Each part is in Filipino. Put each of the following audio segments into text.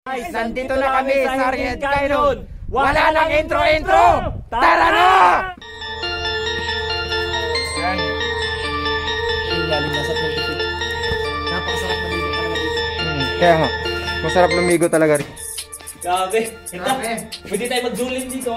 Nandito na kami sa Red Kyron. Wala nang intro-intro! Tara na! Yan. Ilalim na sa 20 feet. Napakasarap maligo talaga dito. Kaya nga, masarap lumigo talaga rin. Grabe. Pwede tayo mag-zoom dito.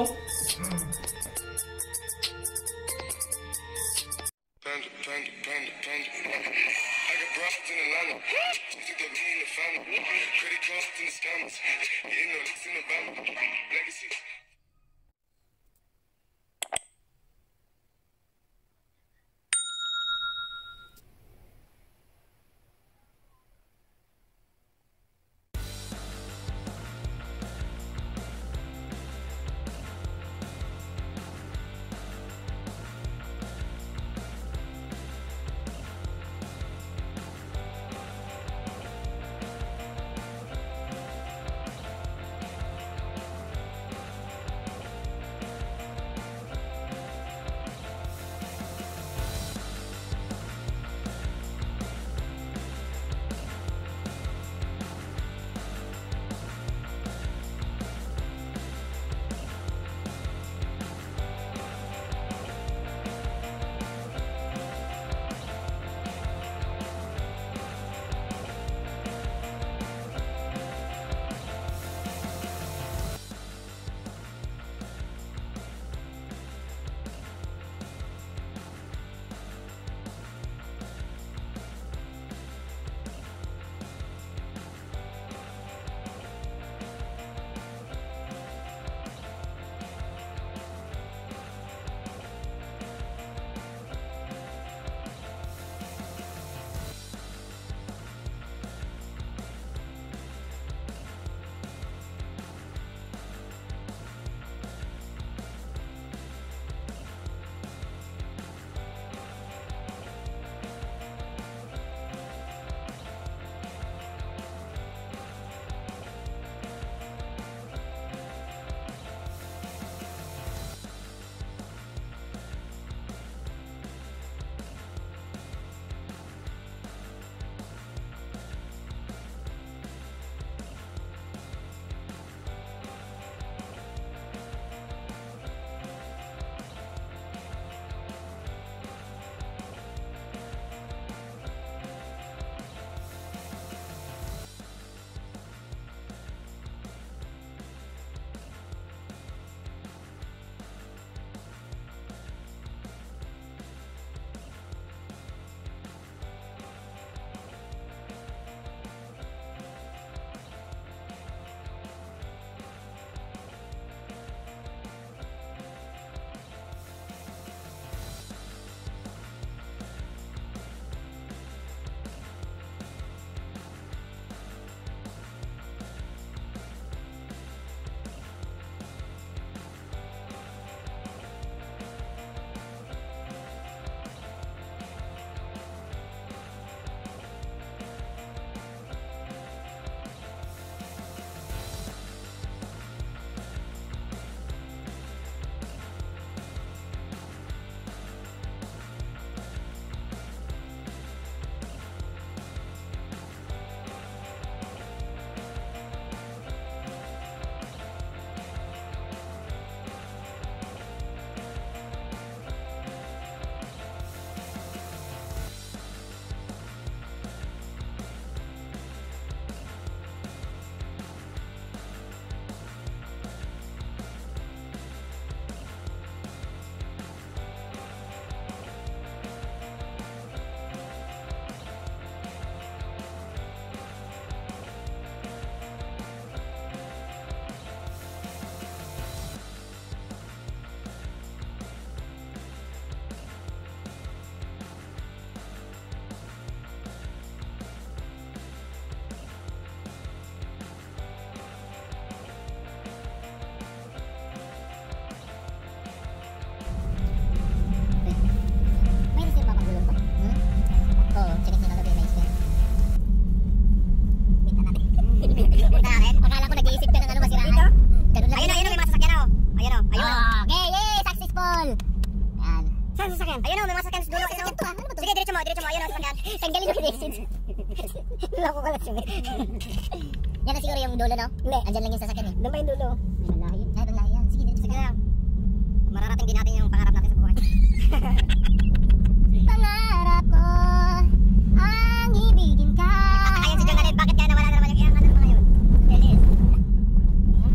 dulo, no? Hindi. Andyan lang yung sasakyan eh. Doon pa yung dulo. Ay, malayo. Ay, malayo yan. Sige, dito sige lang. Mararating din natin yung pangarap natin sa buhay. Pangarap ko ang ibigin ka. Nagtataka yan si Jonalyn, bakit kaya nawala na naman yung iyangan mo ngayon? Elis.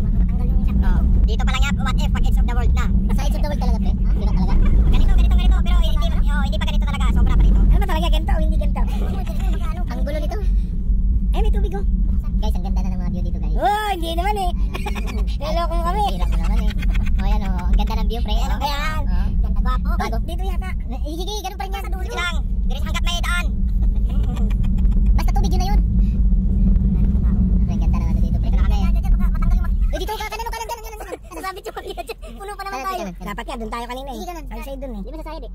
Matanggal yung isa. Oh, dito pala nga, what if, pag edge of the world na. Sa edge of the world talaga, pre? Ha? Ganito talaga? Ganito, pero hindi pa ganito talaga. Sobra pa rito. Ano ba talaga, ganito o hindi ganito? Ang gulo nito. Ay, may tubig oh. Guys, ang ganda na ng mga view dito, guys. Oh, hindi naman eh. Nalokong kami. Hirap na naman eh. Oh, yan oh. Ang ganda ng view, pre. Ano? Ayan. Ganda, gwapo. Bago. Dito yata. Higigi, ganun pa rin yan sa dulo. Lang. Diris hanggat may daan. Basta tubig yun na yun. Ang ganda na nga dito, pre. Matanggal yung dito ka. Kanino ka lang ganun. Nasabit yung pagkita dyan. Puno pa naman tayo. Dapat nga, dun tayo kanina eh. Ay, sa'yo dun eh. Di ba sa sa'yo eh?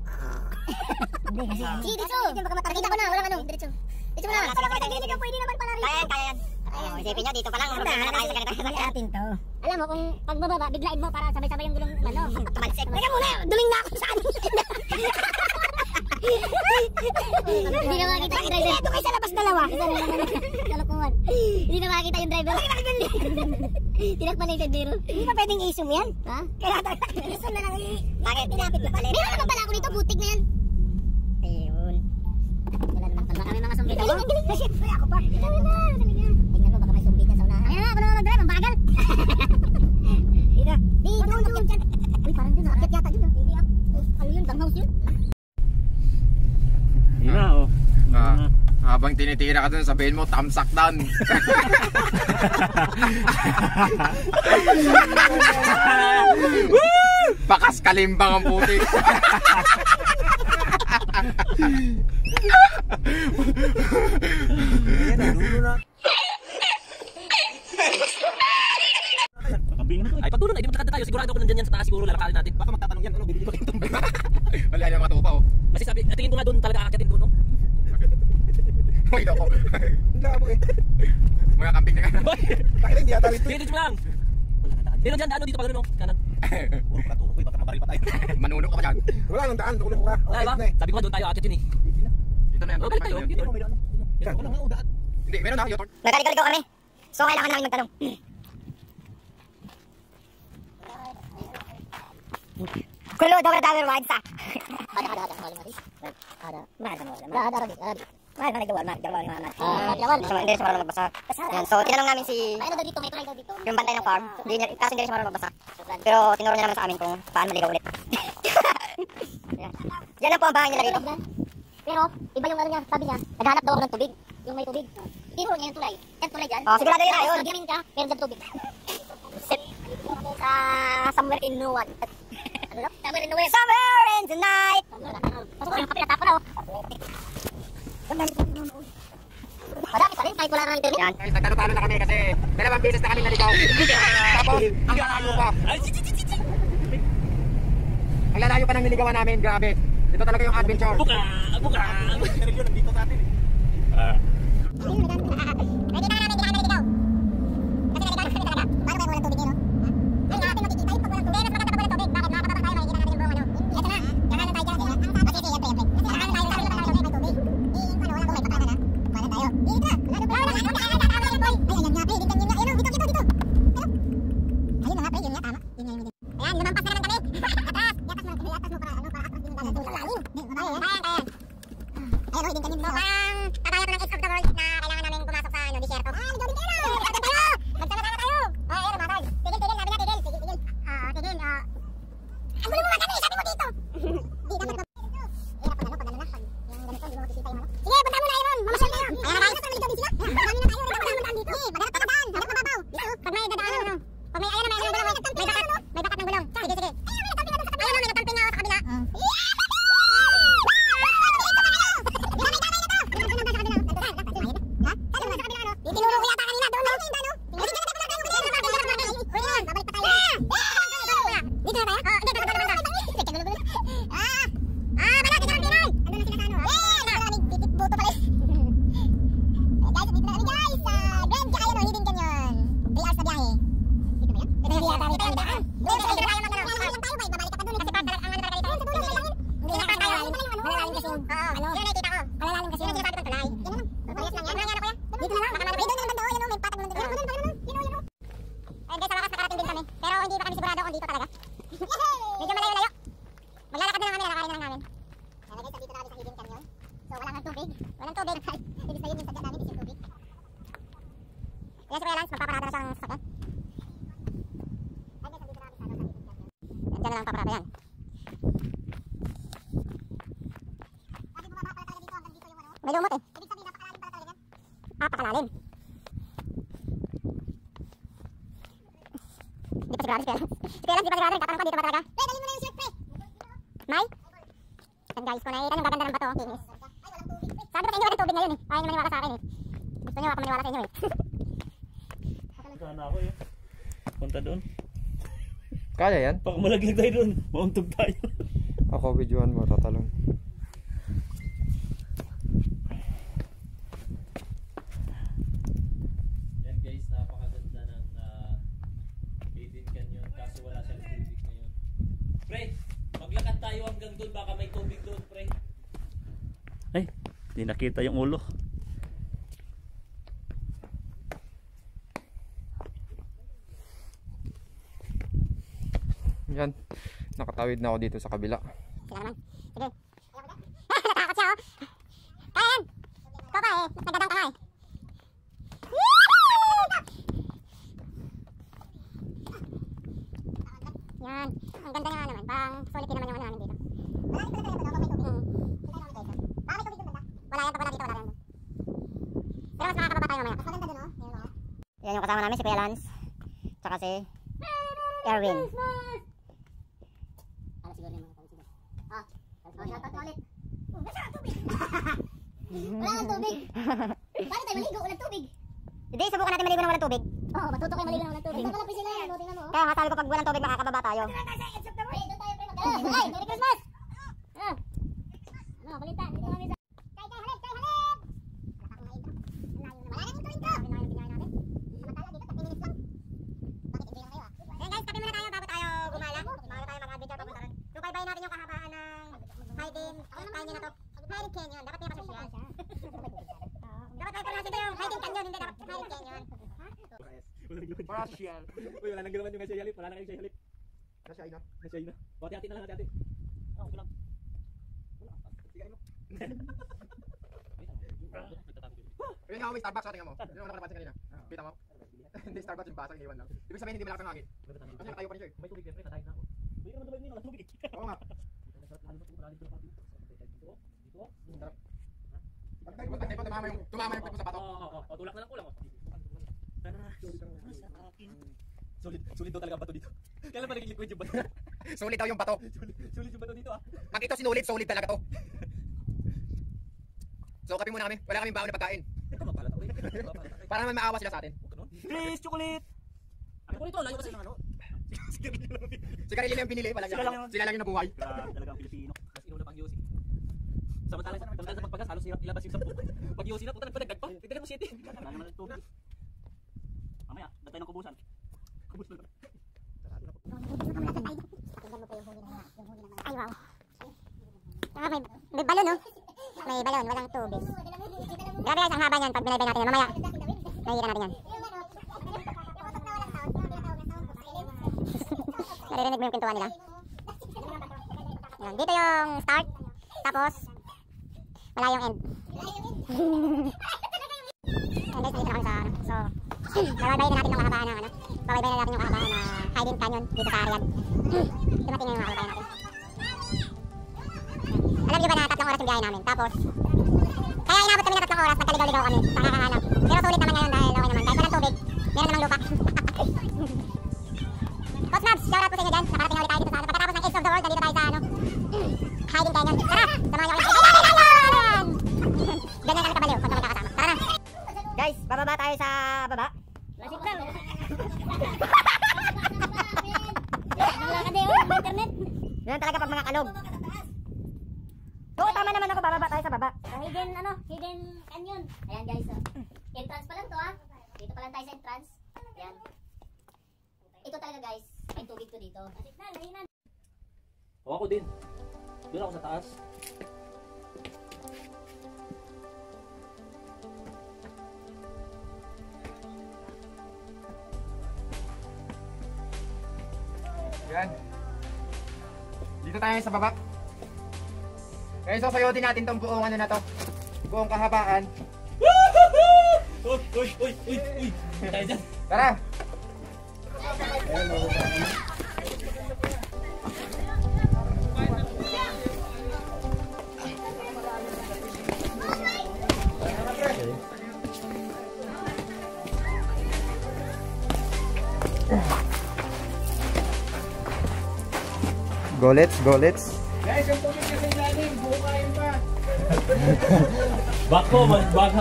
Hindi kasi. Sige, dito. Nakita ko na. Walang ano. Diretso. Dito mo na. Pwede naman pala rin. Kaya yan. Oh, isipin nyo, dito pa lang. Marunong na tayo sa ganito. Natin to. Alam mo, kung pagbababa, biglain mo para sabay-sabay yung gulong, ano. Tumalsik. Teka muna, duling na ako sa ano. Hindi na makita yung driver. Ito kayo sa labas dalawa. Kalokohan. Hindi na makita yung driver. Tinakpan na yung sendero. Hindi pa pwedeng i-zoom yan? Ha? Kaya i-zoom na lang. Bakit? Tinapit na pala. Meron naman pala ako dito, butik na yan. Ayun. Wala naman pala kami mga zombie. Galing, galing. Kaya ako pa. Tingnan mo, baka may zombie dyan sa unahan. Ayan na, ako naman mag-drive, ang bagal. Dito. Dito. Uy, parang dun, nakakit yata dun. Hindi ako. Ano yun, banghouse yun? Yun na, oh. Habang tinitira ka dun, sabihin mo, tamsak down. Bakas kalimbang ang puti. Ay, pag dulo na, hindi magkakanta tayo. Sigurado ako nandyan yan sa taas. Siguro lalakarin natin. Baka magtatanong yan, ano, bibili ba kayong tumbay? Wala yung mga tupa, oh. Kasi sabi, tingin ko nga doon talaga aakyatin doon, no? Uy, ako. Hindi ako eh. Mga kambing na ka. Bakit hindi ata ito? Dito mo lang. Dito dyan, ano dito pa gano'n, no? Kanan. Puro ka turo. Uy, baka mabaril pa tayo. Manuno ka pa dyan. Wala nang daan. Tukulong ko ka. Ay, ba? Sabi ko nga doon tayo aakyatin, eh. Dito na yan. Oh, balik tayo. Dito. Yan, wala nga daan. Hindi, meron na. Yotor. Nagkaligaw kami. So, kailangan namin magtanong. Kulo, dobra dawer wide sa. Ada. Hindi siya marunong magbasa. Yan, so tinanong namin si yung bantay ng farm. Kasi hindi siya marunong magbasa. Pero tinuro niya naman sa amin kung paano maligaw ulit. Yan lang po ang bahay nila dito. Pero iba yung ano niya, sabi niya, naghanap daw ako ng tubig. Yung may tubig. Tinuro niya yung tulay. Yan tulay dyan. Oh, sigurado yun ayun. Nagyamin ka, meron dyan tubig. Sit sa somewhere in Nuwan. Somewhere in the west. Somewhere in the night. Pasok yung kapila tapo na oh. Marami pa rin, kahit wala na internet. Yan, guys, nagtalo-talo na kami kasi 2 beses na kami naligaw. Tapos, ang lalayo pa. Ang lalayo pa ng niligawan namin, grabe. Ito talaga yung adventure. Buka! Pero yun, nandito sa atin eh. Hindi na namin naligaw. Kasi naligaw na kami talaga. Paano kayo walang tubig nyo, no? Ay, natin makikita yung pag walang tubig. Mas maganda pa walang tubig. Bakit? Makakababa tayo, makikita natin yung buong ano. Ito na, kakanan tayo dyan. Kasi sige, yan. Kakanan tayo, sabi naman tayo, may tubig. Ano, walang tubig, pakana na. Kakanan tayo. Dito na. Wala na. Ay, ayan nga, pre. Dito. Ayun na nga, pre. Yun nga, tama. Yun nga. Ayan, lumampas na naman kami. Atas. Yatas mo para, atras yung dalan. Lalim. Ayan, ayan. Ayun, hindi kanina. Mukhang kakaya ko ng edge of the world na kailangan namin pumasok sa dito talaga. Medyo malayo-layo. Maglalakad na lang kami, lalakarin na lang namin. Kaya guys, dito na kami sa Hidden Canyon. So wala nang tubig. Walang tubig. Ibig sabihin yung sadya namin is yung tubig. Kaya si Kuya Lance, magpaparada na siyang sakyan. Ay guys, dito na kami sa Hidden Canyon. Diyan na lang paparada yan. Lagi bumaba pala talaga dito hanggang dito yung ano. May lumot eh. Ibig sabihin napakalalim pala talaga yan. Napakalalim. Di pa sigurado si Kuya Lance. Si Kuya Lance di pa sigurado. Tatanong ko dito ba talaga? Pre, dalhin mo na yung shirt, pre. May? Yan guys, kung nakikita nyo gaganda ng bato, kinis. Sabi ko sa inyo walang tubig ngayon eh. Ayaw nyo maniwala sa akin eh. Gusto nyo ako maniwala sa inyo eh. Sana ako eh. Punta doon. Kaya yan? Pag malaglag tayo doon, mauntog tayo. Ako videoan mo, tatalon. Yan guys, napakaganda ng Hidden Canyon. Kaso wala siyang tubig ngayon. Pre, maglakad tayo hanggang doon. Baka may tubig doon, pre. Ay, di nakita yung ulo. Yan. Nakatawid na ako dito sa kabila. Sila naman. Sige. Natakot siya oh. Kaya yan. Ikaw pa eh. Nagadang ka nga eh. Yan. Ang ganda nga naman. Parang solid din naman yung ano namin dito. Wala dito talaga ba? May tubig. Baka may tubig doon banda? Wala yan. Pag wala dito, wala yan doon. Pero mas makakababa tayo mamaya. Mas maganda doon oh. Yan yung kasama namin si Kuya Lance. Tsaka si Erwin. Ano siguro yung mga tawag ah, shoutout ulit. Masarap tubig. Wala nang tubig. Paano tayo maligo? Walang tubig. Hindi, subukan natin maligo ng walang tubig. Oo, matuto kayo maligo ng walang tubig. Wala piscina yan, tingnan mo. Kaya nga sabi ko pag walang tubig makakababa tayo. Doon tayo sa edge of the world. Doon tayo pre mag. Ay, Merry Christmas. Ano, balita. Dito kami sa Kay halip, kay halip. Wala nang intro intro. Samantala dito 30 minutes lang. Bakit hindi lang kayo ah? Ayan guys, tabi muna tayo bago tayo gumala. Bago tayo mag-adventure papunta ron. Subaybayin natin yung kahabaan ng Hidden Canyon na to. Hidden Canyon, dapat may pasosyal. Dapat may pronunciation yung Hidden Canyon, hindi dapat Hidden Canyon. Partial. Uy, wala nang galawan yung Messi Halip. Wala nang Messi Halip. Kasi ay na. Messi na. Hati-hati na lang, hati-hati. Ah, okay lang. Wala. Sige mo. Wait, Ayun nga may Starbucks sa tingnan mo. Yun ang napansin kanina. Kita mo? Hindi Starbucks yung basa, iwan lang. Ibig sabihin hindi malakas ang hangin. Kasi natayo pa rin siya eh. may tubig din, pre. Tatayin na ako. Uy, naman tubig nila. Wala tubig. Oo nga. Dito. Tumama yung pit mo sa bato. Oo, tulak na lang kulang. Sulit daw talaga ang bato dito. Kailan pa naging liquid yung bato? Sulit daw yung bato. Sulit yung bato dito ah. Pag ito sinulit, sulit talaga to. So kape muna kami. Wala kaming baon na pagkain. Para naman maawa sila sa atin. Please, chocolate! Ano ko nito? Layo kasi ng ano? Si Karilin yung pinili. Sila lang yung nabuhay. Grabe talagang Pilipino. Mas inom na pang Yossi. Samantala sa pagpagas, halos ilabas yung 10. Pag Yossi na, puta nagpadagdag pa. Tignan mo 7. Wala naman ng tubig. Mamaya, datay ng kubusan. Kubusan na. Ay wow. May balon oh. May balon, walang tubig. Grabe guys, ang haba niyan pag binaybay natin yan. Mamaya, mahihira natin yan. Naririnig mo yung pintuan nila. Yan, dito yung start. Tapos, wala yung end. Ayan guys, dito na kami sa ano. So, babaybayin na natin yung kahabaan ng ano. Babaybayin na natin yung kahabaan na Hidden Canyon dito sa Ariad. Dumating na yung makababayin natin. Alam nyo ba na 3 oras yung biyahe namin. Tapos, kaya inabot kami na 3 oras, nagkaligaw-ligaw kami sa kakahanap. Pero sulit naman ngayon dahil okay naman. Kahit walang tubig, meron namang lupa. Coach Mabs, shoutout po sa inyo dyan. Nakarating na ulit tayo dito sa ano. Pagkatapos ng Edge of the World, nandito tayo sa ano, Hidden Canyon. Tara! Samahan nyo kami. Ganyan kami kabaliw pag kami kakasama. Tara na! Guys, bababa tayo sa baba. Lasik lang. Ganyan talaga pag mga kalog. Oo, tama naman ako. Bababa tayo sa baba. Hidden Canyon. Ayan guys, entrance pa lang to ah. Dito pa lang tayo sa entrance. Ayan. Ito talaga guys, may tubig to dito. O ako din. Doon ako sa taas. Yan. Dito tayo sa baba. Guys, sasayotin natin tong buong ano na to. Buong kahabaan. Uy. Tayo dyan. Tara! Go let's. Guys, yung tubig kasi ilalim, bukain pa.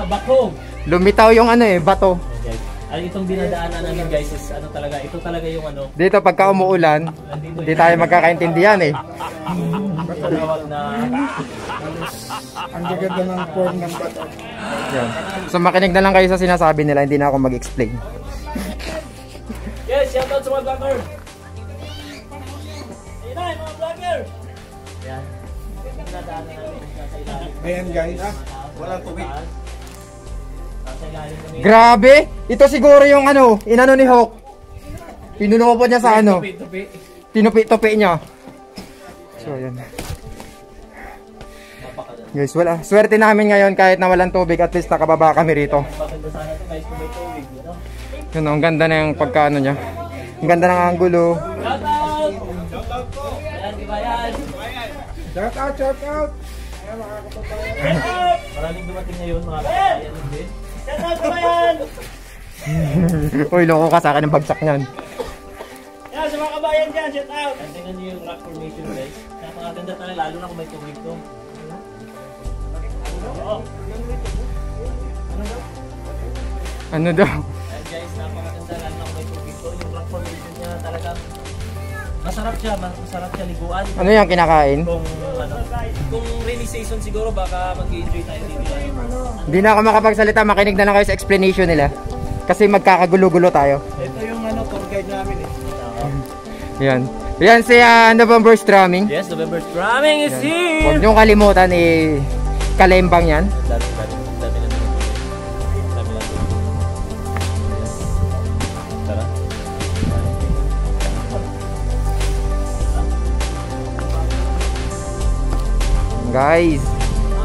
Bako. Lumitaw yung ano eh, bato. Guys, ay itong dinadaanan namin guys is ano talaga, ito talaga yung ano. Dito pagka umuulan, hindi tayo magkakaintindihan eh. Tinawag na Ang gaganda ng form ng bato. Yan. So makinig na lang kayo sa sinasabi nila, hindi na ako mag-explain. yes, shout out sa mga vlogger. Ayun na, mga vlogger. Yan. Dinadaanan namin sa ilalim. Ayan guys, walang tubig. Sa ilalim kami. Grabe! Ito siguro yung ano, inano ni Hawk. Pinunupot niya sa ano. Tupi. Tinupi-tupi niya. So yan. Guys, wala. Swerte namin ngayon kahit na walang tubig, at least nakababa kami rito. Maganda sana ito guys kung may tubig. Yun, ang ganda na yung pagkaano niya. Ang ganda ng angulo. Shout out! Ayan, di ba yan? shout out. Maraming dumating ngayon mga kabayan. Shout out ba yan? Uy, loko ka sa akin ng bagsak niyan. Yan, sa mga kabayan dyan, shout out! And tingnan nyo yung rock formation guys. Napakaganda talaga, lalo na kung may tubig to. Ano daw? And guys, napakaganda lalo na kung may tubig to. Yung rock formation niya talagang masarap siya liguan. Ano yung kinakain? Kung rainy season siguro baka mag-enjoy tayo dito. Hindi na ako makapagsalita, makinig na lang kayo sa explanation nila. Kasi magkakagulo-gulo tayo. Ito yung ano, tour guide namin eh. Yan. Yan si November Strumming. Yes, November Strumming is here! Huwag niyong kalimutan kalembang yan. Dami lang. Tara. Guys,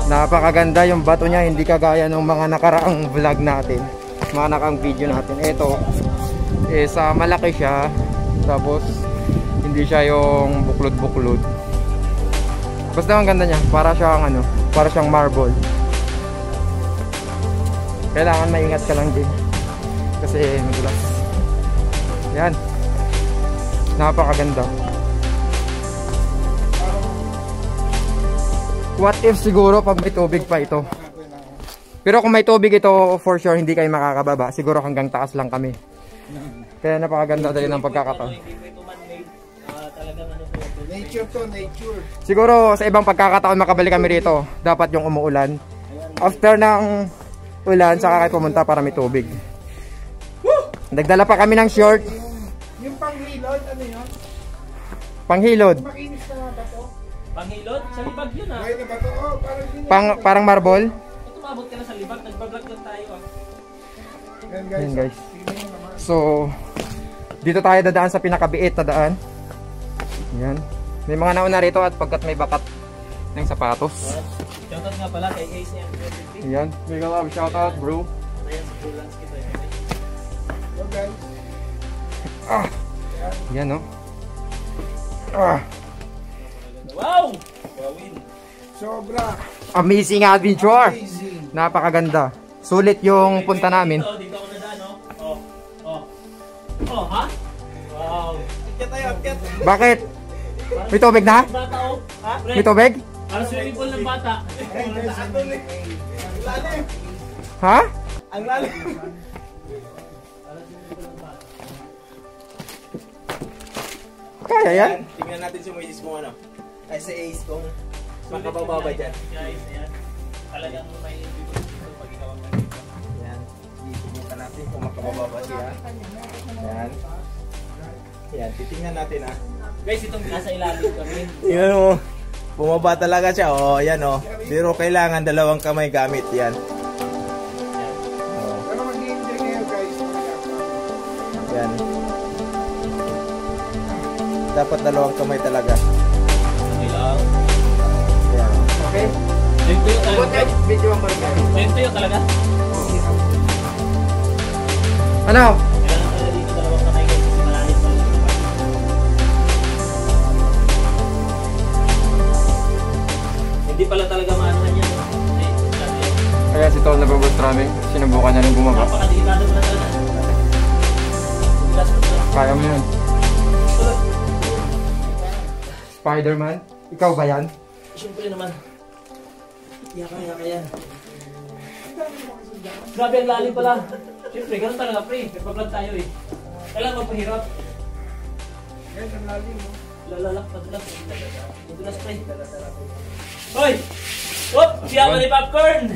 napakaganda yung bato niya, hindi kagaya ng mga nakaraang vlog natin, mga nakaraang video natin. Ito malaki siya, tapos hindi siya yung buklod-buklod. Basta ang ganda niya, para siyang marble. Kailangan maingat ka lang din kasi madulas. Yan, napakaganda. What if siguro pag may tubig pa ito? Pero kung may tubig ito, for sure hindi kayo makakababa. Siguro hanggang taas lang kami. Kaya napakaganda din ng pagkakataon. Nature to, nature. Siguro sa ibang pagkakataon makabalik kami rito. Dapat yung umuulan. After ng ulan, saka kayo pumunta para may tubig. Nagdala pa kami ng short. Yung panghilod, ano yun? Panghilod. Makinis na nga ba to? Panghilod? Sa libag yun ah. Ngayon na ba to? Oh, parang yun. Parang marble. Tumabot ka na sa libag, nagbablog lang tayo ah. Yan guys. Yan guys. So, dito tayo dadaan sa pinakabiit na daan. Yan. May mga nauna rito at pagkat may bakat ng sapatos. Shoutout nga pala kay Ace niya. Yan. Mega love shoutout bro. Ayan, sa Bulans kita yun. So guys. Yan no. Wow! Wawin. Sobra. Amazing adventure. Amazing. Napakaganda. Sulit yung punta namin. Dito ako nadaan oh. Oh, ha? Wow. Akyat tayo, akyat. Bakit? May tubig na? Bata oh. Ha? May tubig? Parang swimming pool ng bata. Ayan guys. Ang lalim. Ha? Ang lalim. Kaya yan? Tingnan natin si Moises kung ano. Ay si Ace kung makababa dyan. Guys, ayan. Talagang may dito pag ikaw ang nandito. Yan. Subukan natin kung makababa siya. Yan. Yan. Titingnan natin ah. Guys, itong nasa ilalim kami. Tingnan mo. Bumaba talaga siya. Oh, yan oh. Pero kailangan dalawang kamay gamit yan. Oh, Pero mag-i-enjoy kayo guys. yan. Dapat dalawang kamay talaga. Okay lang. Ayan. Okay? Tuyo tayo. Buti video ang balik kayo. Tuyo talaga. Ano? Kailangan talaga dito dalawang kamay guys kasi malalim pa rin. Hindi pala talaga maanuhan yan. Kaya si Tol nagbo-bootstrapping. Sinubukan niya rin bumaba. Napakadelikado pala talaga. Bilas pa talaga. Kaya mo yun. Spider-Man? Ikaw ba yan? Siyempre naman. Yaka yan. Grabe ang lalim pala. Siyempre, ganun talaga pre. Nagpa-vlog tayo eh. Kailangan magpahirap. Guys, ang lalim mo. Lalalak, madulas. Madulas pre. Hoy! Whoop! Siya ni popcorn!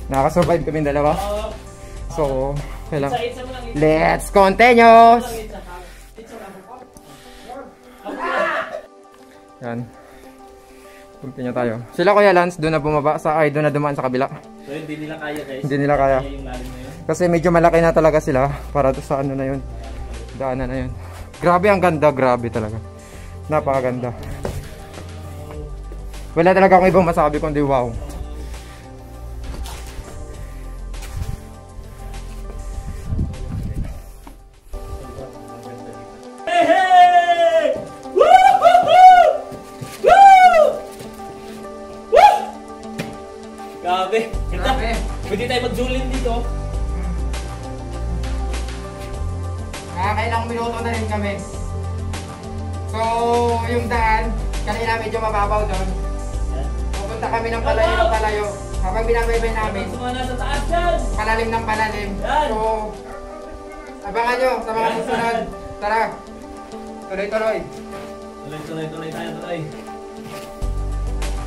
Nakasurvive kami dalawa. Oo. So, kailangan. Sa mo lang. Let's continue! Yan. Continue tayo. Sila Kuya Lance, doon na bumaba doon na dumaan sa kabila. So hindi nila kaya guys. Hindi nila kaya. Yung lalim na yun. Kasi medyo malaki na talaga sila para sa ano na yun. Daanan na yun. Grabe ang ganda, grabe talaga. Napakaganda. Wala talaga akong ibang masabi kundi wow. Hey! Hey! Woo-hoo-hoo! Woo! Woo! Grabe. Ganda. Grabe. Pwede tayo mag-julin dito. Kailang minuto na rin kami. So, yung daan, kanina medyo mababaw doon. Pupunta kami ng palayo. Habang binabaybay namin, Sumana sa taas yan. palalim ng palalim. Yan. So, abangan nyo sa mga susunod. Tara, tuloy-tuloy. Tuloy tayo.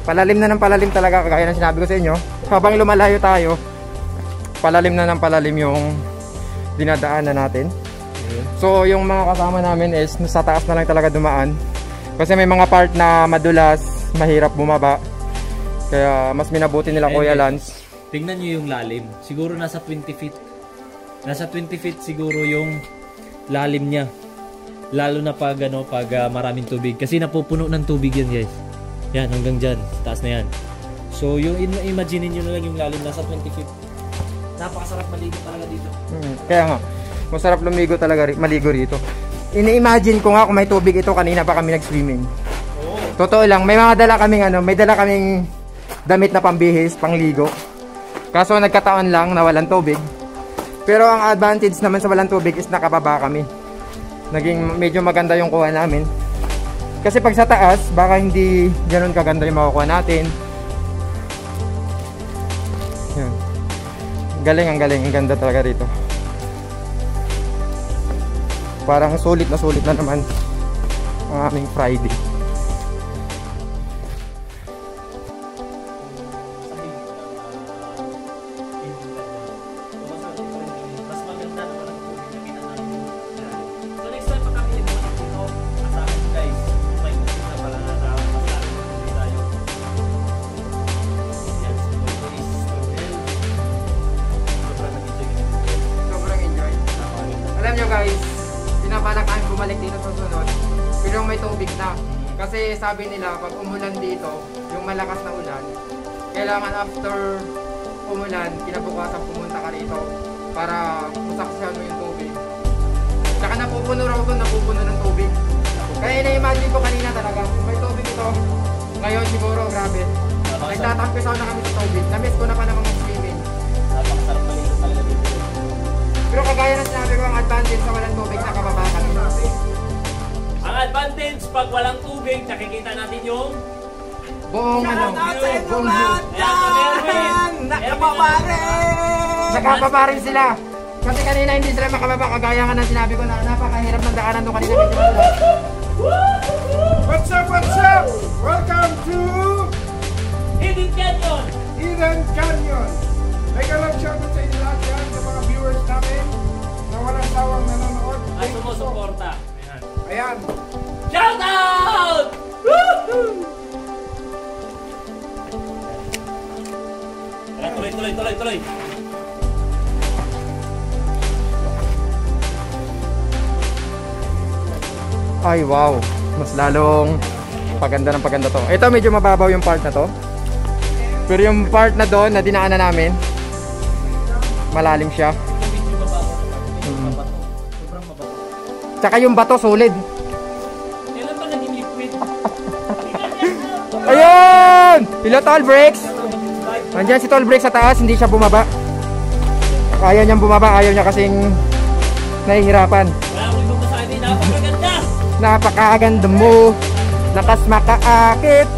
Palalim na ng palalim talaga, kagaya ng sinabi ko sa inyo. Habang lumalayo tayo, palalim na ng palalim yung dinadaanan natin. So, yung mga kasama namin is sa taas na lang talaga dumaan. Kasi may mga part na madulas, mahirap bumaba. Kaya mas minabuti nila Kuya Lance. Tingnan nyo yung lalim. Siguro nasa 20 feet. Nasa 20 feet siguro yung lalim niya. Lalo na pag maraming tubig. Kasi napupuno ng tubig yan guys. Yan, hanggang dyan. Taas na yan. So, yung imagine nyo na lang yung lalim. Nasa 20 feet. Napakasarap maligo talaga dito. Kaya nga, masarap lumigo talaga, maligo rito. Ini-imagine ko nga kung may tubig ito, kanina pa kami nag-swimming. Totoo lang, may dala kaming damit na pambihis, pangligo. Kaso nagkataon lang na walang tubig. Pero ang advantage naman sa walang tubig is nakababa kami. Naging medyo maganda yung kuha namin. Kasi pag sa taas, baka hindi ganun kaganda yung makukuha natin. Yun. Ang galing, ang ganda talaga rito. Parang sulit na naman ang aming Friday. Mas maganda naman ang tubig na kinanamin. So next time pa kami bumalik dito, asahan nyo guys, may tubig na pala na mas lalo na tubig tayo. Yan, si Boy is Cordel. Sobrang nag-enjoy kami dito. Sobrang enjoy. Alam nyo guys, pinabalak namin bumalik dito sa sunod. Pero may tubig na. Kasi sabi nila, pag umulan dito, yung malakas na ulan, kailangan after umulan, kinabukasan pumunta ka rito para masaksihan mo yung tubig. Saka napupuno raw doon, napupuno ng tubig. Kaya ina-imagine ko kanina talaga, kung may tubig ito, ngayon siguro, grabe. Nagtatampisaw na kami sa tubig. Na-miss ko na pa namang mag-swimming. Napakasarap maligo talaga dito. Pero kagaya na sinabi ko, ang advantage sa walang tubig, nakababa kami. Ang advantage pag walang tubig, nakikita natin yung Buong ano, buong view. Nakapaparin sila. Kasi kanina hindi sila makababa, kagaya nga ng sinabi ko na napakahirap ng daanan doon kanina medyo madulas. What's up? Welcome to Hidden Canyon! Eden Canyon. Mega love shoutout sa inyo lahat yan, sa mga viewers namin na walang sawang nanonood. At sumusuporta. Ayan. Shout out! Woohoo! Tuloy. Ay wow, mas lalong paganda ng paganda to. Ito medyo mababaw yung part na to. Pero yung part na doon na dinaanan namin, malalim siya. Tsaka yung bato solid. Kailan pa naging liquid? Ayun! Hello Tall Bricks! Nandyan si Tall Bricks sa taas, hindi siya bumaba. Ayaw niyang bumaba, ayaw niya kasing nahihirapan. Wala akong ibang masabi, napakaganda! Napakaganda mo, lakas makaakit.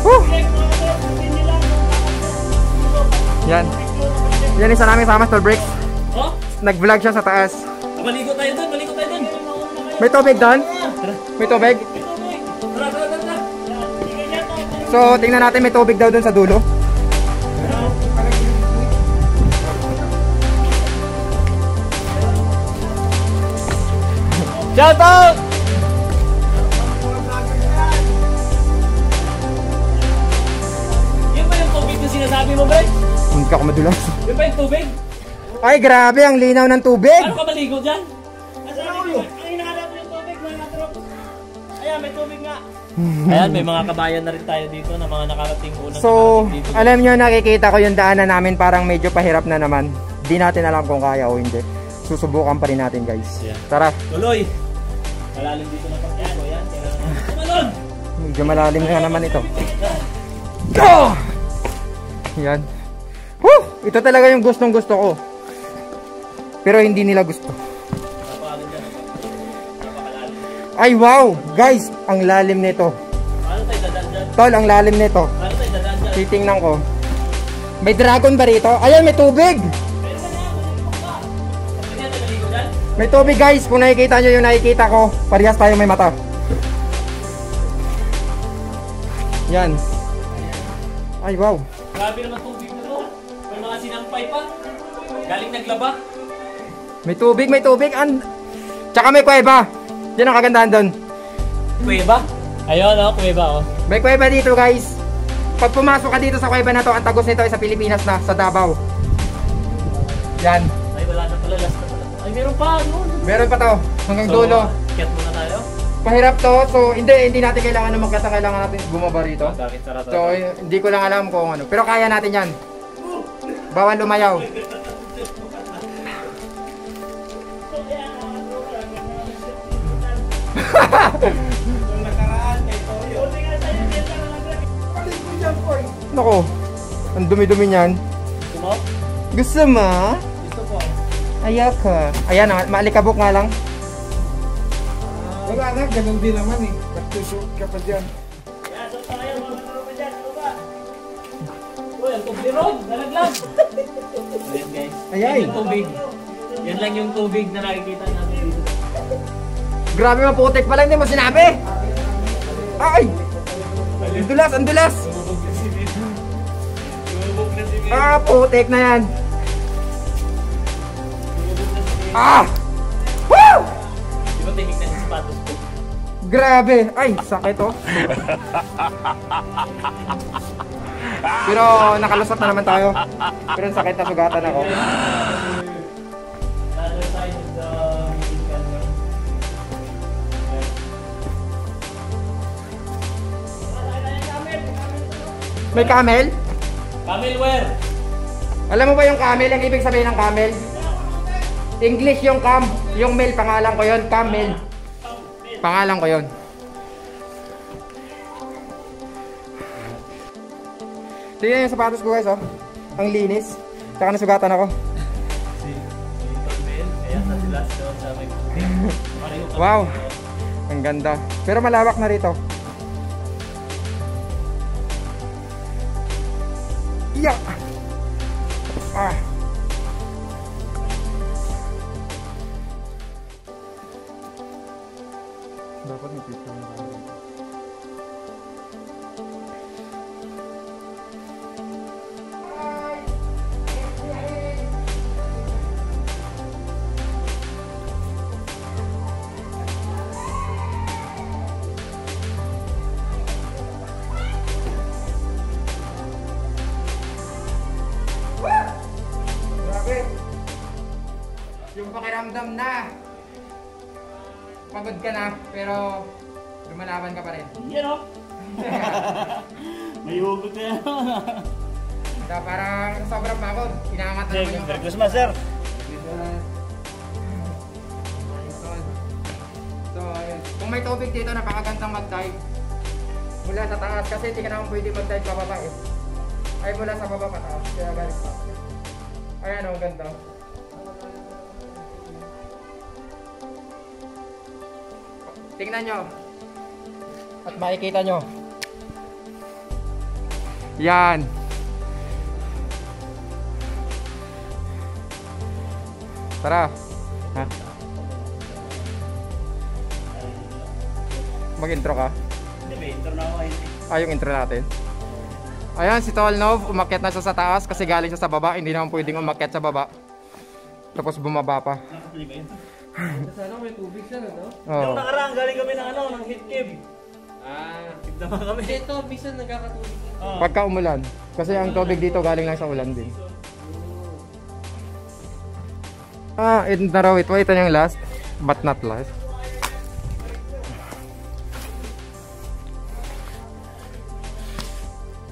Woo! Yan. Yan isa namin sama, Tall Bricks. Oh? Nag-vlog siya sa taas. Maligo tayo dun, maligo tayo dun! May tubig doon? May tubig? Tara, tara, tara! So, tingnan natin may tubig daw doon sa dulo. Shout out! Yun ba yung tubig na sinasabi mo, Brad? Hindi ka madulas. Yun ba yung tubig? Ay, grabe, ang linaw ng tubig. Paano ka maligo dyan? Ayan, may mga kabayan na rin tayo dito na mga nakarating unang So, nakarating dito. alam nyo, nakikita ko yung daanan namin parang medyo pahirap na naman. Di natin alam kung kaya o hindi. Susubukan pa rin natin, guys. Yeah. Tara. Tuloy! Malalim dito na pagkaso. Ayan, kailangan natin tumalon! Medyo malalim na naman ito. Oh! Yan. Woo! Ito talaga yung gustong gusto ko. Pero hindi nila gusto. Napakalim dyan. Napakalalim. Ay, wow! Guys, ang lalim nito. Paano tayo dadaan dyan? Tol, ang lalim nito. Paano tayo dadaan dyan? Titingnan ko. May dragon ba rito? Ayan, may tubig! Pwede tayo maligo dyan? May tubig, guys. Kung nakikita nyo yung nakikita ko, parehas tayo may mata. Yan. Ay, wow. Grabe naman tubig na to. May mga sinampay pa. Galing naglaba. May tubig, may tubig. Tsaka may kuweba. Yan ang kagandahan doon. Kuweba? Ayun, oh, kuweba, oh. May kuweba dito, guys. Pag pumasok ka dito sa kuweba na to, ang tagos nito ay sa Pilipinas na, sa Davao. Yan. Ay, wala na pala. Last na pala. Ay, meron pa. No? Meron pa to. Hanggang dulo. Kiat muna tayo. Pahirap to. So, hindi natin kailangan na magkata. Kailangan natin bumaba rito. Bakit sarap? So, hindi ko lang alam kung ano. Pero kaya natin yan. Bawal lumayaw. Nako, ang dumi-dumi niyan. Gusto mo? Gusto mo? Gusto po. Ayaw ka. Ayan, maalikabok nga lang. Wala na, ganun din naman eh. Nagtusuot ka pa dyan. Yan, so tayo. Mga tropa dyan. Ano ba? Uy, ang tubig ron. Nalaglag. Ayan, guys. Ayay. Yan yung tubig. Yan lang yung tubig na nakikita natin dito. Grabe, maputik pala, hindi mo sinabi. Ay! Ang dulas, ang dulas. Ah, putik na yan. Ah! Woo! Di ba tingin na yung sapatos ko? Grabe. Ay, sakit oh. Pero nakalusot na naman tayo. Pero ang sakit na sugatan ako. Other side of the meeting camera. May camel? Camel wear. Alam mo ba yung camel? Ang ibig sabihin ng camel? English yung cam. Yung male, pangalan ko yon, camel. Pangalan ko yon. Tingnan yung sapatos ko, guys, oh. Ang linis. Tsaka nasugatan ako. Si Camel. Kaya sa last doon sa may puti. Wow. Ang ganda. Pero malawak na rito. Yeah. Ah. Dapat may picture na tayo. Grabe. Yung pakiramdam na pagod ka na, pero lumalaban ka pa rin. Yan o. May hugot na yan. So, parang sobrang pagod, inaangat na naman yung Merry Christmas, sir. So, ayun. Kung may tubig dito, napakagandang mag-dive. Mula sa taas, kasi hindi ka naman pwede mag-dive pababa eh. Ay, mula sa baba pataas. Kaya galing pa. Ayan, ang ganda. Tingnan nyo. At makikita nyo. Yan. Tara. Ha? Mag-intro ka? Hindi, may intro na ako. Yung intro natin. Ayan, si Tolnov, umakyat na siya sa taas kasi galing siya sa baba. Hindi naman pwedeng umakyat sa baba. Tapos bumaba pa. Nakapili ba yun? Sana may tubig siya, no? Yung Oh. nakaraan, galing kami ng ng hit cave. Hit naman kami. Dito, minsan nagkakatubig. Oo. Pagka umulan. Kasi ang tubig dito galing lang sa ulan din. Ito na raw ito. Ito yung last, but not last.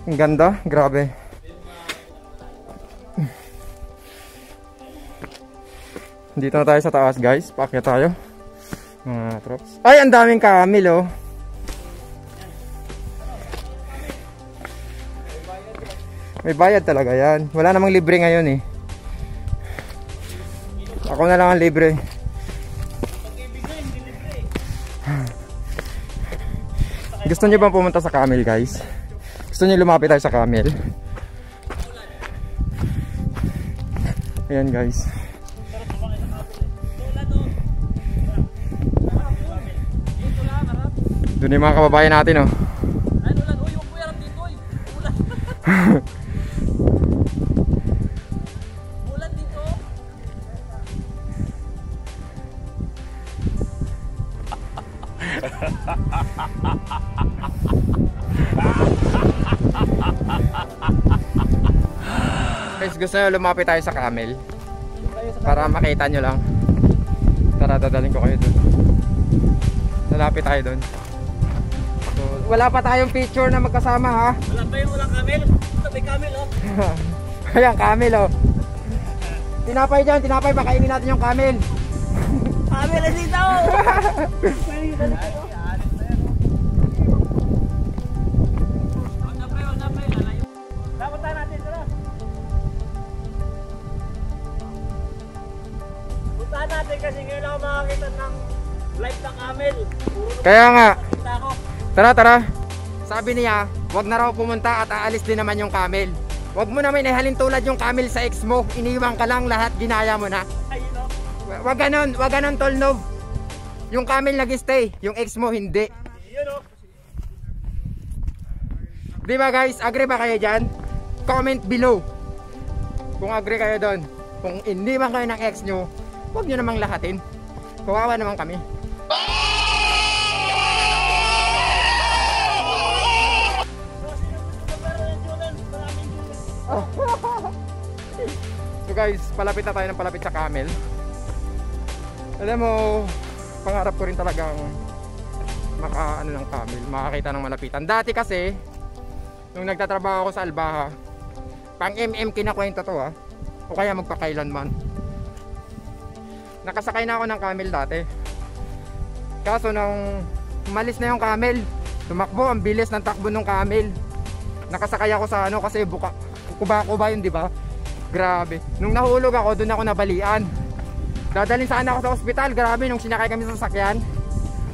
Ang ganda, grabe. Dito na tayo sa taas, guys. Paakyat tayo. Mga trops. Ay, ang daming camel, oh. May bayad talaga yan. Wala namang libre ngayon, eh. Ako na lang ang libre. Gusto niyo bang pumunta sa camel, guys? Gusto niyo lumapit tayo sa camel? Ayan, guys. Doon yung mga kababayan natin, oh. Ay, ulan. Uy, huwag mo yarap dito. Ulan. Ulan dito. Guys, gusto nyo lumapit tayo sa camel para makita nyo lang. Tara, dadalhin ko kayo dun. Lalapit tayo dun. So, wala pa tayong picture na magkasama, ha? Wala pa yung ulang camel. Ito, may camel, oh. Ayan, camel, oh. Tinapay dyan, tinapay, pakainin natin yung camel. Camel na dito. Dapat natin ito na. Puntahan natin kasi ngayon ako makakita ng live na camel. Kaya nga, Kita ako. tara, tara. Sabi niya, wag na raw pumunta at aalis din naman yung camel. Wag mo naman ihalin tulad yung camel sa ex mo. Iniwan ka lang, lahat ginaya mo na. Ayun, oh. Wag ganon, Tolnov. Yung camel nag-stay, yung ex mo hindi. Yun, oh. Di ba, guys? Agree ba kayo dyan? Comment below kung agree kayo doon. Kung hindi man kayo ng ex nyo, huwag nyo namang lahatin. Kawawa naman kami. So guys, palapit na tayo ng palapit sa camel. Alam mo, pangarap ko rin talagang maka ng camel, makakita ng malapitan. Dati kasi nung nagtatrabaho ako sa Albaha, pang MM kinakwento to, ha, o kaya magpakailanman. Nakasakay na ako ng camel dati. Kaso nung umalis na yung camel, tumakbo, ang bilis ng takbo ng camel. Nakasakay ako sa ano kasi kuba yun, di ba? Grabe. Nung nahulog ako, doon ako nabalian. Dadalhin sana ako sa ospital. Grabe, nung sinakay kami sa sasakyan,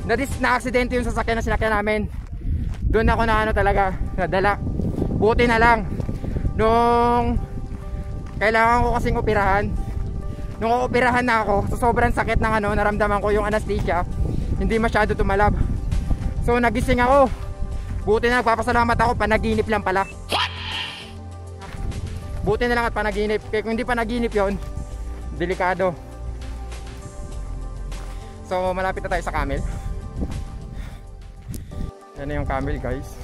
na-aksidente yung sasakyan na sinakyan namin. Doon ako na ano talaga, nadala. Buti na lang nung kailangan ko kasing operahan. Nung operahan na ako, sa sobrang sakit ng ano, naramdaman ko yung anesthesia, hindi masyado tumalab. So nagising ako. Buti na, nagpapasalamat ako, panaginip lang pala. Buti na lang at panaginip. Kaya kung hindi panaginip yon, delikado. So malapit na tayo sa camel. Yan na yung camel, guys.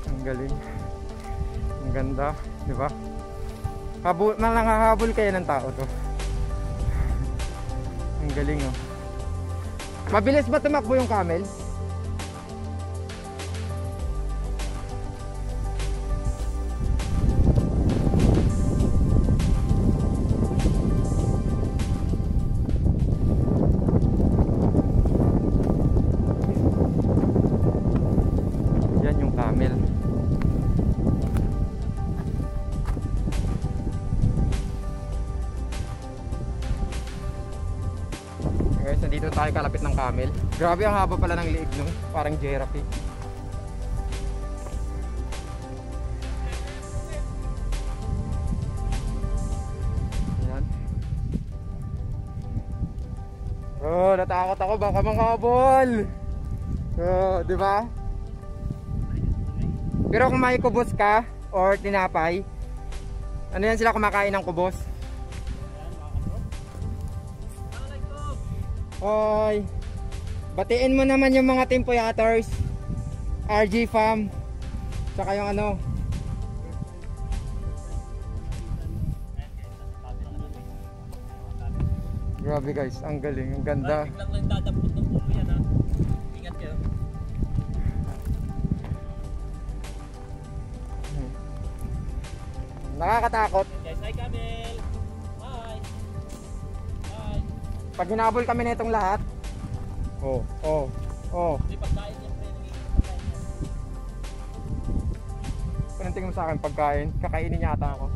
Ang galing. Ang ganda, di ba? Nanghahabol kayo ng tao to. Ang galing oh. Mabilis ba tumakbo yung camel? Yan yung camel. Guys, nandito tayo kalapit ng camel. Grabe ang haba pala ng liig nun. Parang giraffe. Ayan. Oh, natakot ako baka manghabol. Oh, di ba? Pero kung may kubos ka or tinapay, ano yan sila kumakain ng kubos? Hoy, batiin mo naman yung mga Tempoyators, RG Fam, tsaka yung ano. Grabe guys, ang galing, ang ganda. Biglang lang dadapot ng pupo yan ha. Ingat kayo. Nakakatakot. Guys, hi camel. Hi. Hi. Pag hinabol kami na itong lahat. Oh. Hindi pagkain niya pre, nagiging pagkain niya. Anong tingin mo sa akin pagkain? Kakainin yata ako.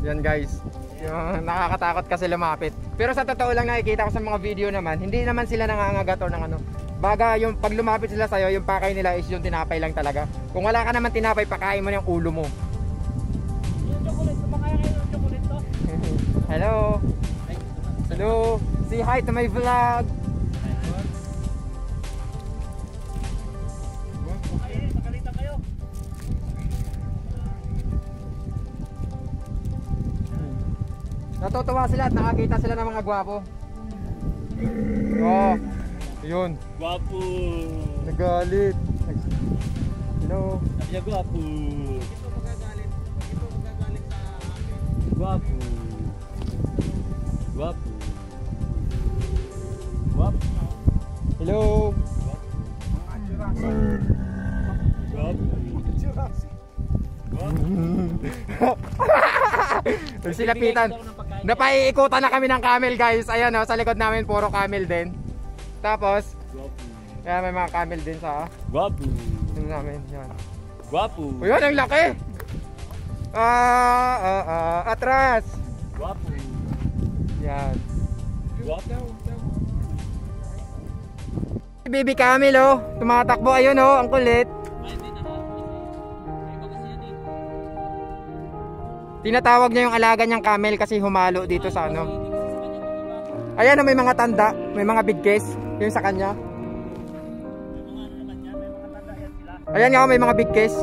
Yan guys. Yung nakakatakot kasi lumapit. Pero sa totoo lang nakikita ko sa mga video naman, hindi naman sila nangangagat or ng ano. Baga yung pag lumapit sila sa'yo, yung pakay nila is yung tinapay lang talaga. Kung wala ka naman tinapay, pakain mo yung ulo mo. Yung chocolate, kumakain kayo ng chocolate to. Hello. Hello. Say hi to my vlog. Ay, magalitan kayo. Natutuwa sila at nakakita sila ng mga gwapo. Oh. Yun. Guwapo. Nagalit. Hello. Sabi niya guwapo. Guwapo. Guwapo. Guwapo. Hello. Silapitan. Napaiikutan na kami ng camel guys. Ayan o, sa likod namin puro camel din. Tapos, kaya may mga camel din sa Guwapo. ano namin. Yan. Guwapo. O yun, ang laki! Atras! Guwapo. Yan. Guwapo. Baby camel oh, tumatakbo ayun oh, ang kulit. Ay, hindi na ha. Ay, baka siya din. Tinatawag niya yung alaga niyang camel kasi humalo dito sa ano. Hindi kasi sa kanya itong iba. Ayan oh, may mga tanda, may mga big case, yung sa kanya. May mga ano naman yan, may mga tanda yan sila. Ayan nga oh, may mga big case.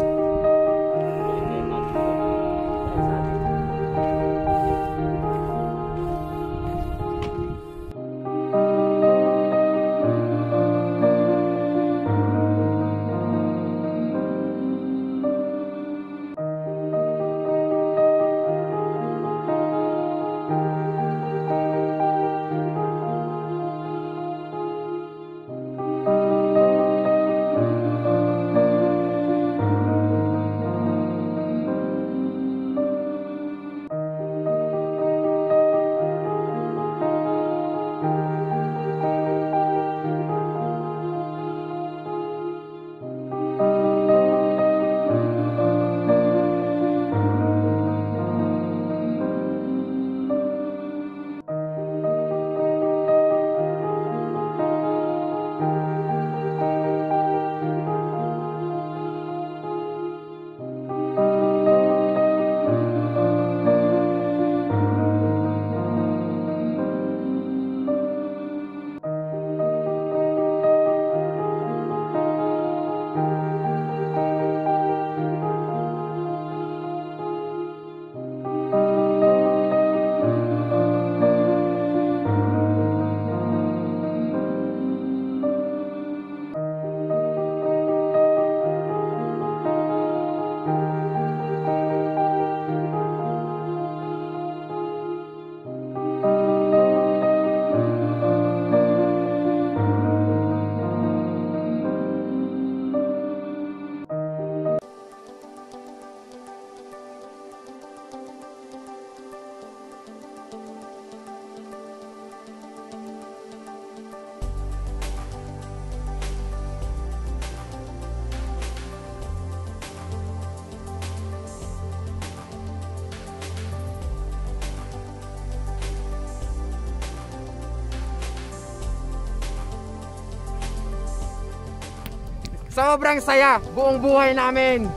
Sobrang saya, buong buhay namin.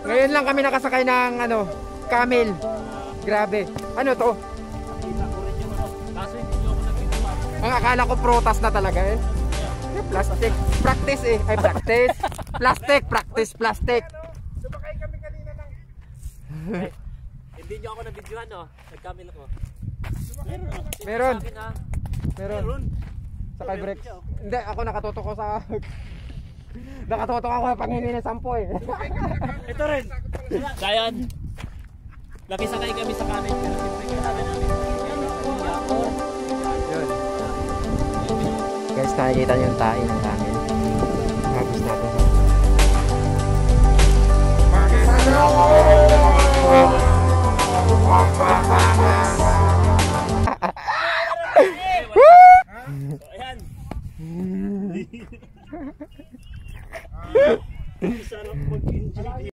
Ngayon lang kami nakasakay ng camel. Grabe. Ano to? Kaso hindi nyo ako nag-video. Ang akala ko prutas na talaga eh. Plastic. Practice eh. Ay, practice. Plastic. Sumakay kami kanina ng... Hindi nyo ako na-videoan, no? Nag-camel ako. Meron. Sa akin, ha? Meron. Sakay brakes. Hindi, ako nakatutok ko sa... nakatutok ako pang hindi na 10 eh. Ito rin. Kayan. Nakisakay kami sa camel. Pero siyempre kailangan namin. Yun. Guys, nakikita nyo yung tae ng camel. Hagos natin sa... Ayan. Sarap mag-enjoy.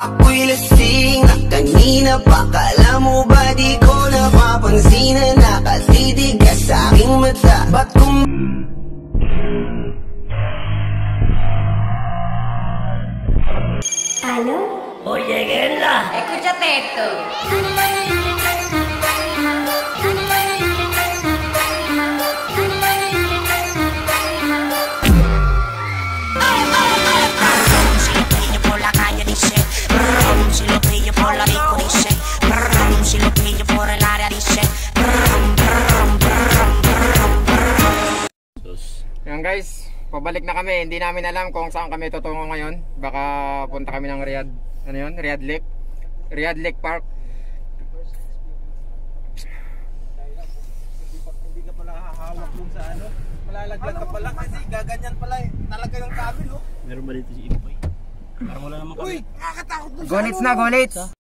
Ako'y lasing na kanina pa. Kala mo ba di ko napapansin na nakatitig ka sa aking mata? Ba't kung... ¿Aló? Oye, Gela. Escúchate esto. Si lo pillo por la calle dice brum, si lo pillo por la disco dice brum, si lo pillo por el área dice brum, brum, brum, brum, brum. Yan guys, pabalik na kami. Hindi namin alam kung saan kami tutungo ngayon. Baka punta kami ng Riyadh. Ano yun? Riyadh Lake. Riyadh Lake Park. Hindi ka pala hahawak dun sa malalaglag ka pala kasi gaganyan pala talaga yung camel Meron ba dito si Impoy? Parang wala naman kami. Uy, nakakatakot dun sa Gonits na, gonits!